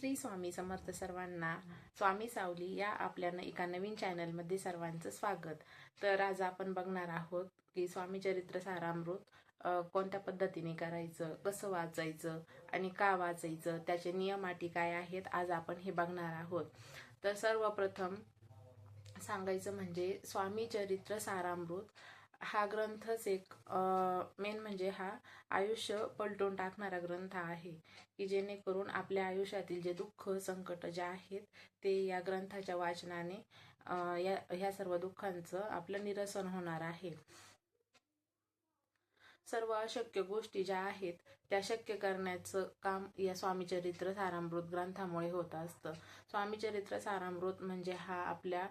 श्री स्वामी समर्थ सर्वांना. स्वामी सावली या आपल्या एका नवीन चॅनलमध्ये सर्वांचं स्वागत. तर आज आपण बघणार आहोत की स्वामी चरित्र सारामृत कोणत्या पद्धतीने करायचं, कसं वाचायचं आणि का वाचायचं, त्याचे नियम अटी काय आहेत, आज आपण हे बघणार आहोत. तर सर्वप्रथम सांगायचं म्हणजे स्वामी चरित्र सारामृत हा ग्रंथच एक मेन म्हणजे हा आयुष्य पलटून टाकणारा ग्रंथ आहे की जेणेकरून आपल्या आयुष्यातील जे दुःख संकट जे आहेत ते या ग्रंथाच्या वाचनाने ह्या सर्व दुःखांचं आपलं निरसन होणार आहे. सर्व अशक्य गोष्टी ज्या आहेत त्या शक्य करण्याचं काम या स्वामी चरित्र सारामृत ग्रंथामुळे होत असतं. स्वामी चरित्र सारामृत म्हणजे हा आपल्या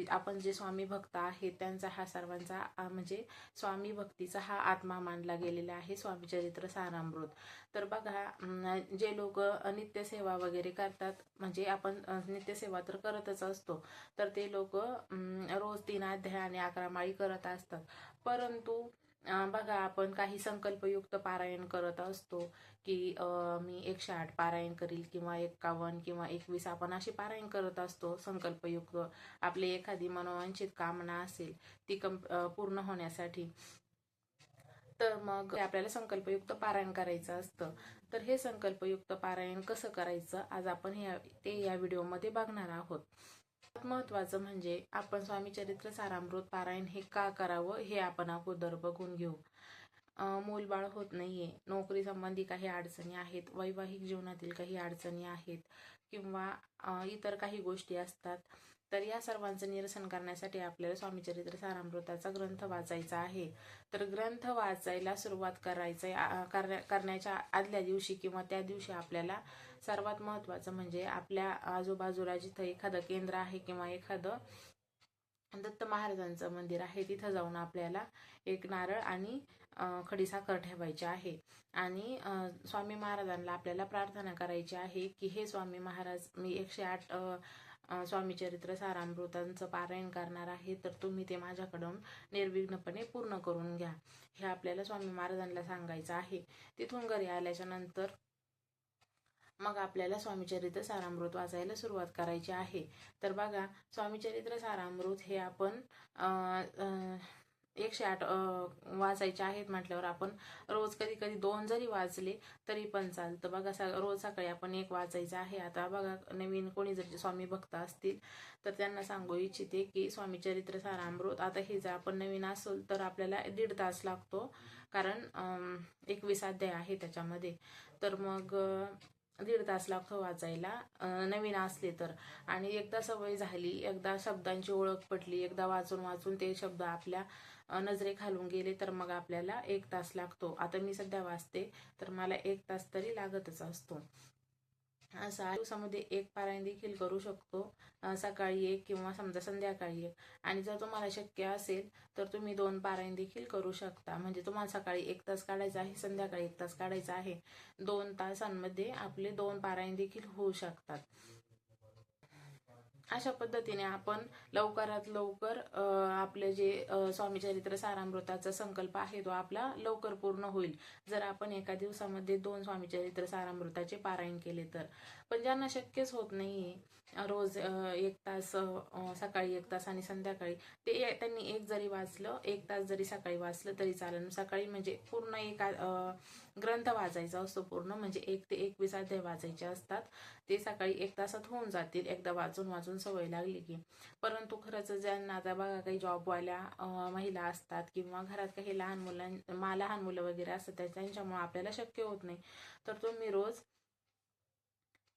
आपण जे स्वामी भक्त आहेत त्यांचा हा सर्वांचा म्हणजे स्वामी भक्तीचा हा आत्मा मानला गेलेला आहे स्वामी चरित्र सारामृत. तर बघा, जे लोक नित्यसेवा वगैरे करतात, म्हणजे आपण नित्यसेवा तर करतच असतो, तर ते लोक रोज 3 अध्याय आणि 11 माळी करत असतात. परंतु बघा, आपण काही संकल्पयुक्त पारायण करत असतो की मी 108 पारायण करील किंवा 51 किंवा 21 आपण अशी पारायण करत असतो संकल्पयुक्त. आपली एखादी मनोवांछित कामना असेल ती पूर्ण होण्यासाठी, तर मग आपल्याला संकल्पयुक्त पारायण करायचं असतं. तर हे संकल्पयुक्त पारायण कसं करायचं आज आपण या व्हिडिओमध्ये बघणार आहोत. महत्वाचं म्हणजे आपण स्वामी चरित्र सारामृत पारायण हे का करावं हे आपण अगोदर बघून घेऊ. मूलबाळ होत नाहीये, नोकरी संबंधी काही अडचणी आहेत, वैवाहिक जीवनातील काही अडचणी आहेत किंवा इतर काही गोष्टी असतात, तर या सर्वांचं निरसन करण्यासाठी आपल्याला स्वामी चरित्र सारामृताचा ग्रंथ वाचायचा आहे. तर ग्रंथ वाचायला सुरुवात करण्याच्या आदल्या दिवशी किंवा त्या दिवशी आपल्याला सर्वात महत्त्वाचं म्हणजे आपल्या आजूबाजूला जिथं एखादं केंद्र आहे किंवा एखादं दत्त महाराजांचं मंदिर आहे तिथं जाऊन आपल्याला एक नारळ आणि खडीसाखर ठेवायची आहे आणि स्वामी महाराजांना आपल्याला प्रार्थना करायची आहे की हे स्वामी महाराज, मी 108 स्वामी चरित्र सारामृतांचं पारायण करणार आहे, तर तुम्ही ते माझ्याकडून निर्विघ्नपणे पूर्ण करून घ्या. हे आपल्याला स्वामी महाराजांना सांगायचं आहे. तिथून घरी आल्याच्या नंतर मग आपल्याला स्वामी चरित्र सारामृत वाचायला सुरुवात करायची आहे. तर बघा, स्वामी चरित्र सारामृत हे आपण 108 वाचायचे आहेत म्हटल्यावर आपण रोज कधी कधी 2 जरी वाचले तरी पण चालतं. बघा, रोज सकाळी आपण 1 वाचायचं आहे. आता बघा, नवीन कोणी जर स्वामी भक्त असतील तर त्यांना सांगू इच्छिते की स्वामी चरित्र सारामृत आता हे जर आपण नवीन असेल तर आपल्याला 1.5 तास लागतो, कारण 21 अध्याय आहे त्याच्यामध्ये. तर मग 1.5 तास लागतो वाचायला नवीन असले तर. आणि एकदा सवय झाली, एकदा शब्दांची ओळख पटली, एकदा वाचून वाचून ते शब्द आपल्या नजरे खालून गेले तर मग आपल्याला 1 तास लागतो. आता मी सध्या वाचते तर मला 1 तास तरी लागतच असतो. असं दिवसामध्ये 1 पारायण देखील करू शकतो, सकाळी 1 किंवा समजा संध्याकाळी 1. आणि जर तुम्हाला शक्य असेल तर तुम्ही 2 पारायण देखील करू शकता. म्हणजे तुम्हाला सकाळी 1 तास काढायचा आहे, संध्याकाळी 1 तास काढायचा आहे, 2 तासांमध्ये आपले 2 पारायण देखील होऊ शकतात. अशा पद्धतीने आपण लवकरात लवकर आपले जे स्वामी चरित्र सारामृताचा संकल्प आहे तो आपला लवकर पूर्ण होईल जर आपण एका दिवसामध्ये 2 स्वामी चरित्र सारामृताचे पारायण केले तर. पण ज्यांना शक्यच होत नाहीये रोज 1 तास, सकाळी 1 तास आणि संध्याकाळी, ते त्यांनी 1 जरी वाचलं, 1 तास जरी सकाळी वाचलं तरी चालेल. सकाळी म्हणजे पूर्ण एका ग्रंथ वाचायचा असतो, पूर्ण म्हणजे 1 ते 21 अध्याय वाचायचे असतात. ते सकाळी 1 तासात होऊन जातील एकदा वाचून वाचून सवय लागली की. परंतु खरंच ज्यांना आता बघा काही जॉबवाल्या महिला असतात किंवा घरात काही लहान मुलं वगैरे असतात त्यांच्यामुळे आपल्याला शक्य होत नाही, तर तुम्ही रोज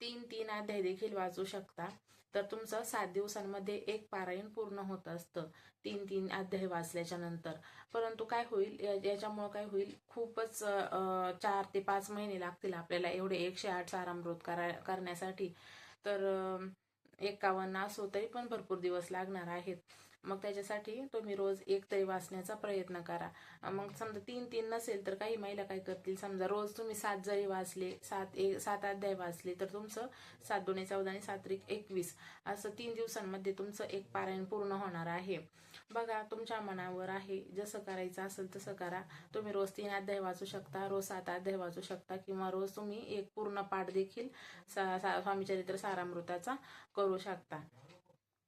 3 अध्याय देखील वाचू शकता. तर तुमचं 7 दिवसांमध्ये 1 पारायण पूर्ण होत असतं 3 अध्याय वाचल्याच्या नंतर. परंतु काय होईल, याच्यामुळे काय होईल, खूपच 4 ते 5 महिने लागतील आपल्याला एवढे 108 सारामृत करण्यासाठी. तर 51 असो तरी पण भरपूर दिवस लागणार आहेत. मग त्याच्यासाठी तुम्ही रोज एक तरी वाचण्याचा प्रयत्न करा. मग समजा 3 नसेल तर काही महिला काय करतील, समजा रोज तुम्ही 7 जरी वाचले, 7 अध्याय वाचले तर तुमचं 7 दुणे 14 आणि 7 त्रिक 21 असं 3 दिवसांमध्ये तुमचं एक पारायण पूर्ण होणार आहे. बघा, तुमच्या मनावर आहे, जसं करायचं असेल तसं करा. तुम्ही रोज 3 अध्याय वाचू शकता, रोज 7 अध्याय वाचू शकता, किंवा रोज तुम्ही एक पूर्ण पाठ देखील स्वामीचरित्र सारामृताचा करू शकता.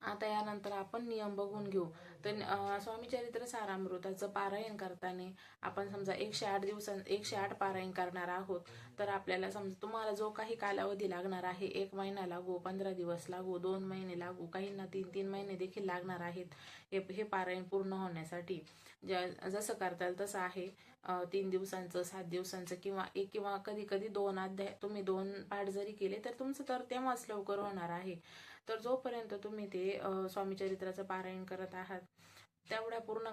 आता यानंतर आपण नियम बघून घेऊ. तर स्वामीचरित्र सारामृताचं पारायण करताना आपण समजा 108 पारायण करणार आहोत, तर आपल्याला समजा तुम्हाला जो काही कालावधी लागणार आहे, 1 महिना लागू, 15 दिवस लागू, 2 महिने लागू, काहींना 3 महिने देखील लागणार आहेत हे पारायण पूर्ण होण्यासाठी. जसं करता येईल तसं आहे. 3 दिवसांचं, 7 दिवसांचं, किंवा कधी कधी 2 अध्याय तुम्ही 2 पाठ जरी केले तर तुमचं तर तेव्हाच लवकर होणार आहे. तर जोपर्यंत तुम्ही ते स्वामीचरित्राचं पारायण करत आहात तेवढ्या पूर्ण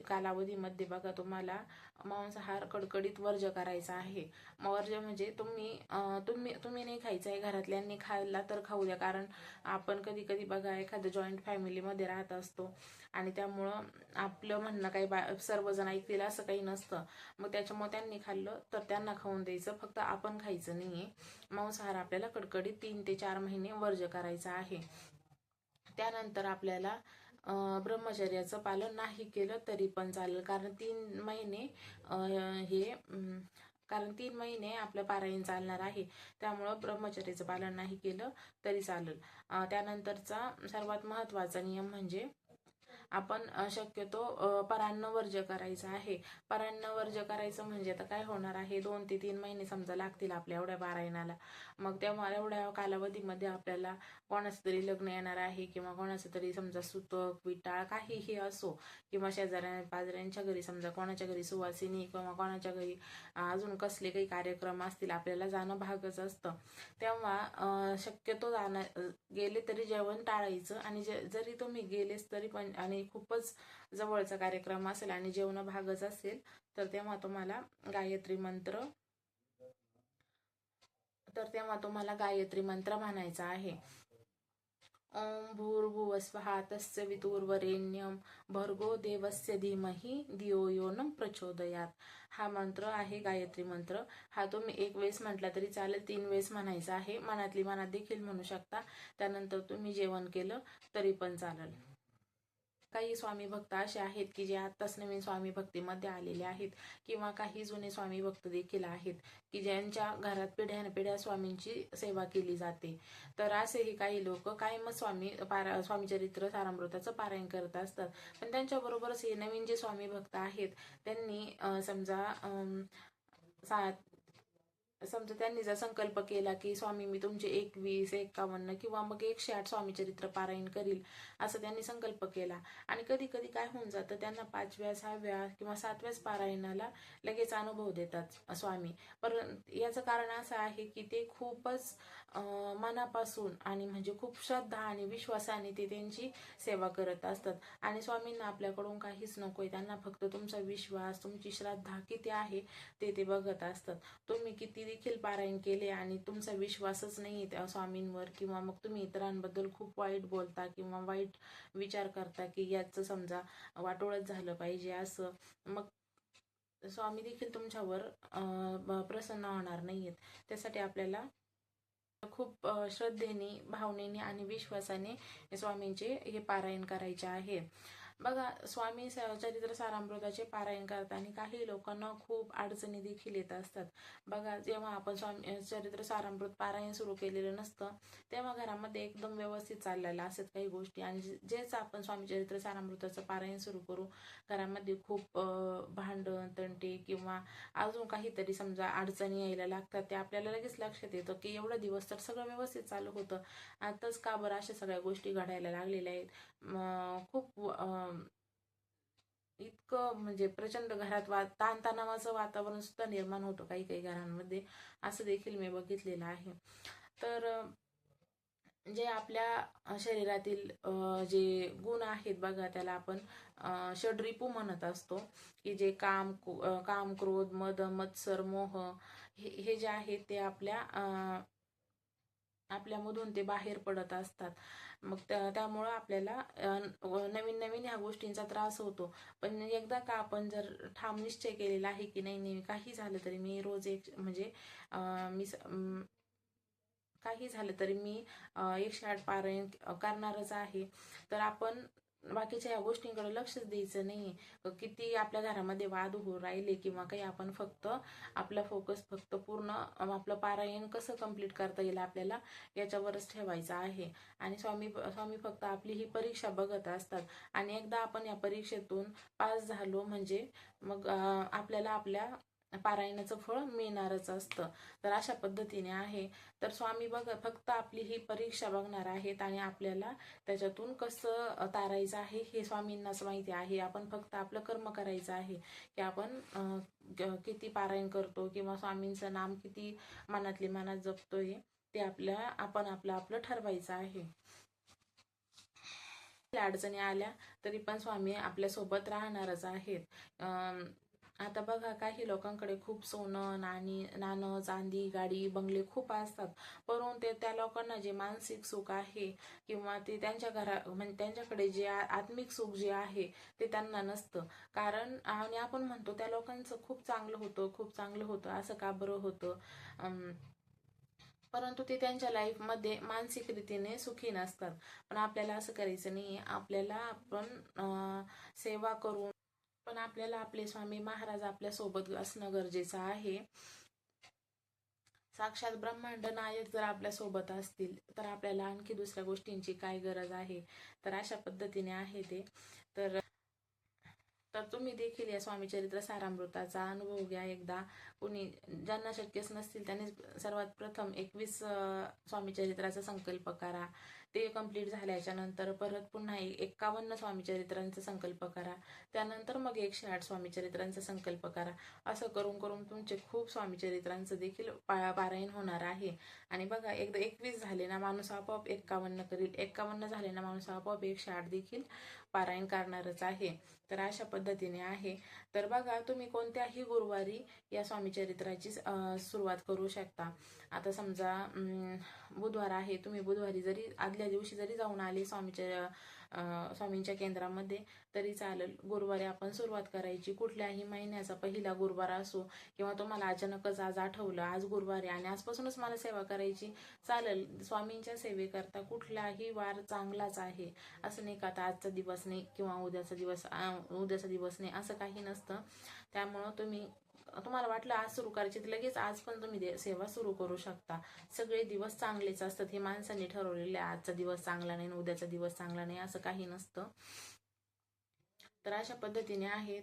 कालावधीमध्ये बघा, तुम्हाला मांसाहार कडकडीत वर्ज्य करायचा आहे. वर्ज्य म्हणजे तुम्ही नाही खायचं आहे, घरातल्यांनी खायला तर खाऊ द्या. कारण आपण कधी कधी बघा एखाद्या जॉईंट फॅमिलीमध्ये राहत असतो आणि त्यामुळं आपलं म्हणणं काही सर्वजण ऐकतील असं काही नसतं. मग त्याच्यामुळे त्यांनी खाल्लं तर त्यांना खाऊन द्यायचं, फक्त आपण खायचं नाहीये. मांसाहार आपल्याला कडकडीत 3 ते 4 महिने वर्ज्य करायचा आहे. त्यानंतर आपल्याला ब्रह्मचर्याचं पालन नाही केलं तरी पण चालेल, कारण 3 महिने कारण 3 महिने आपलं पारायण चालणार आहे, त्यामुळं ब्रह्मचर्याचं पालन नाही केलं तरी चालेल. त्यानंतरचा सर्वात महत्त्वाचा नियम म्हणजे आपण शक्यतो परान्न वर्ज्य करायचं आहे. परान्न वर्ज्य करायचं म्हणजे आता काय होणार आहे, 2 ते 3 महिने समजा लागतील आपल्या एवढ्या पारायणाला. मग तेव्हा एवढ्या कालावधीमध्ये आपल्याला कोणाचं तरी लग्न येणार आहे, किंवा कोणाचं तरी समजा सुतक विटाळ काहीही असो, किंवा शेजाऱ्या पाजाऱ्यांच्या घरी समजा कोणाच्या घरी सुवासिनी, किंवा कोणाच्या घरी अजून कसले काही कार्यक्रम असतील, आपल्याला जाणं भागच असतं. तेव्हा शक्यतो गेले तरी जेवण टाळायचं, आणि जरी तुम्ही गेलेच तरी पण, आणि खूपच जवळचा कार्यक्रम असेल आणि जेवण भागच असेल, तर तेव्हा तुम्हाला गायत्री मंत्र म्हणायचा आहे. ओम भूर्भुवस्वः तस्य वितुर्वरेण्यं भर्गो देवस्य धीमहि धियो यो न प्रचोदयात. हा मंत्र आहे गायत्री मंत्र. हा तुम्ही 1 वेळेस म्हटला तरी चालेल, 3 वेळेस म्हणायचा आहे. मनातली मनात देखील म्हणू शकता. त्यानंतर तुम्ही जेवण केलं तरी पण चालेल. काही स्वामी भक्त असे आहेत की जे आत्ताच नवीन स्वामी भक्तीमध्ये आलेले आहेत, किंवा काही जुने स्वामी भक्त देखील आहेत की ज्यांच्या घरात पिढ्यानपिढ्या स्वामींची सेवा केली जाते. तर असेही काही लोक कायमच स्वामीचरित्र सारामृताचं पारायण करत असतात. पण त्यांच्याबरोबरच हे नवीन जे स्वामी भक्त आहेत त्यांनी समजा त्यांनी जर संकल्प केला की स्वामी मी तुमचे 21, 51 किंवा मग 108 स्वामीचरित्र पारायण करील, असं त्यांनी संकल्प केला. आणि कधी कधी काय होऊन जातं, त्यांना 5व्या, 6व्या किंवा 7व्याच पारायणाला लगेच अनुभव देतात स्वामी. पण याचं कारण असं आहे की ते खूपच मनापासून आणि म्हणजे खूप श्रद्धा आणि विश्वासाने ते त्यांची सेवा करत असतात. आणि स्वामींना आपल्याकडून काहीच नकोय, त्यांना फक्त तुमचा विश्वास, तुमची श्रद्धा किती आहे ते बघत असतात. तुम्ही किती देखील पारायण केले आणि तुमचा विश्वासच नाही त्या स्वामींवर, किंवा मग तुम्ही इतरांबद्दल खूप वाईट बोलता किंवा वाईट विचार करता की याचं समजा वाटोळच झालं पाहिजे असं, मग स्वामी देखील तुमच्यावर प्रसन्न होणार नाहीयेत. त्यासाठी आपल्याला खूप श्रद्धेने, भावनेने आणि विश्वासाने स्वामींचे हे पारायण करायचे आहे. बघा, स्वामी चरित्र सारामृताचे पारायण करताना काही लोकांना खूप अडचणी देखील येत असतात. बघा, जेव्हा आपण स्वामी चरित्र सारामृत पारायण सुरू केलेलं नसतं तेव्हा घरामध्ये एकदम व्यवस्थित चाललेलं असतात काही गोष्टी, आणि जेच आपण स्वामी चरित्र सारामृताचं पारायण सुरू करू, घरामध्ये खूप भांडण तंटे किंवा अजून काहीतरी समजा अडचणी यायला लागतात. ते आपल्याला लगेच लक्षात येतं की एवढा दिवस तर सगळं व्यवस्थित चालू होतं, आताच का बरं अशा सगळ्या गोष्टी घडायला लागलेल्या आहेत. खूप इतकं म्हणजे प्रचंड घरात ताणतणावाचं वातावरण सुद्धा निर्माण होतं काही काही घरांमध्ये, असं देखील मी बघितलेलं आहे. तर जे आपल्या शरीरातील जे गुण आहेत बघा, त्याला आपण षड्रिपू म्हणत असतो, की जे काम, क्रोध, मद, मत्सर, मोह हे जे आहेत ते आपल्या आपल्यामधून ते बाहेर पडत असतात. मग त्यामुळं आपल्याला नवीन नवीन ह्या गोष्टींचा त्रास होतो. पण एकदा का आपण जर ठाम निश्चय केलेला आहे की नाही नाही, काही झालं तरी मी रोज एक म्हणजे मी काही झालं तरी मी 108 पारायण करणारच आहे, तर आपण बाकीच्या या गोष्टींकडे लक्षच द्यायचं नाही. किती आपल्या घरामध्ये वाद होऊ राहिले किंवा काही, आपण फक्त आपला फोकस फक्त पूर्ण आपलं पारायण कसं कंप्लीट करता येईल आपल्याला याच्यावरच ठेवायचं आहे. आणि स्वामी स्वामी फक्त आपली ही परीक्षा बघत असतात. आणि एकदा आपण या परीक्षेतून पास झालो म्हणजे मग आपल्याला आपल्या पारायणाचं फळ मिळणारच असतं. तर अशा पद्धतीने आहे. तर स्वामी फक्त आपली ही परीक्षा बघणार आहेत आणि आपल्याला त्याच्यातून कसं तारायचं आहे हे स्वामींनाच माहिती आहे. आपण फक्त आपलं कर्म करायचं आहे की आपण किती पारायण करतो किंवा स्वामींचं नाम किती मनातली मनात जपतोय ते आपण आपलं ठरवायचं आहे. अडचणी आल्या तरी पण स्वामी आपल्यासोबत राहणारच आहेत. आता बघा, काही लोकांकडे खूप सोनं नाणं चांदी गाडी बंगले खूप असतात, परंतु त्या लोकांना जे मानसिक सुख आहे किंवा ते त्यांच्या म्हणजे त्यांच्याकडे जे आत्मिक सुख जे आहे ते त्यांना नसतं. कारण आणि आपण म्हणतो त्या लोकांचं खूप चांगलं होतं खूप चांगलं होतं, असं का बरं होतं, परंतु ते त्यांच्या लाईफमध्ये मानसिक रीतीने सुखी नसतात. पण आपल्याला असं करायचं नाही. आपल्याला आपण सेवा करून पण आपल्याला आपले स्वामी महाराज आपल्या सोबत असणं गरजेचं आहे. साक्षात ब्रह्मांड नायक जर आपल्या सोबत असतील तर आपल्याला आणखी दुसऱ्या गोष्टींची काय गरज आहे. तर अशा पद्धतीने आहे ते. तर तुम्ही देखील या स्वामी चरित्र सारामृताचा अनुभव घ्या एकदा. कुणी ज्यांना शक्यच नसतील त्यांनी सर्वात प्रथम 21 स्वामी चरित्राचा संकल्प करा. ते कंप्लीट झाल्याच्या नंतर परत पुन्हा 51 स्वामी चरित्रांचा संकल्प करा. त्यानंतर मग 108 स्वामी चरित्रांचा संकल्प करा. असं करून करून तुमचे खूप स्वामी चरित्रांचं देखील पारायण होणार आहे. आणि बघा, एकदा 21 झाले ना माणूस आपोआप 51 करील, 51 झाले ना माणूस आपोआप 108 देखील पारायण करणारच आहे. तर अशा पद्धतीने आहे. तर बघा, तुम्ही कोणत्याही गुरुवारी या स्वामी चरित्राची सुरुवात करू शकता. आता समजा बुधवार आहे, तुम्ही बुधवारी जरी आदल्या दिवशी जरी जाऊन आले स्वामींच्या केंद्रामध्ये तरी चालेल. गुरुवारी आपण सुरुवात करायची. कुठल्याही महिन्याचा पहिला गुरुवार असो किंवा तुम्हाला अचानकच आज आठवलं आज गुरुवार आहे आणि आजपासूनच मला सेवा करायची, चालेल. स्वामींच्या सेवेकरता कुठलाही वार चांगलाच आहे. असं नाही का आता आजचा दिवस नाही किंवा उद्याचा दिवस नाही, असं काही नसतं. त्यामुळं तुम्हाला वाटलं आज सुरू करायची तर लगेच आज पण तुम्ही सेवा सुरू करू शकता. सगळे दिवस चांगलेच असतात. हे माणसांनी ठरवलेले आजचा दिवस चांगला नाही उद्याचा दिवस चांगला नाही असं काही नसतं. तर अशा पद्धतीने आहे.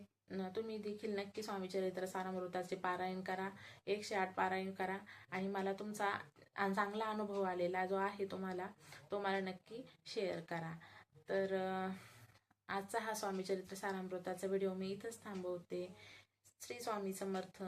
तुम्ही देखील नक्की स्वामी चरित्र सारामृताचे पारायण करा, 108 पारायण करा आणि मला तुमचा चांगला अनुभव आलेला जो आहे तो मला नक्की शेअर करा. तर आजचा हा स्वामी चरित्र सारामृताचा व्हिडिओ मी इथंच थांबवते. श्री स्वामी समर्थ.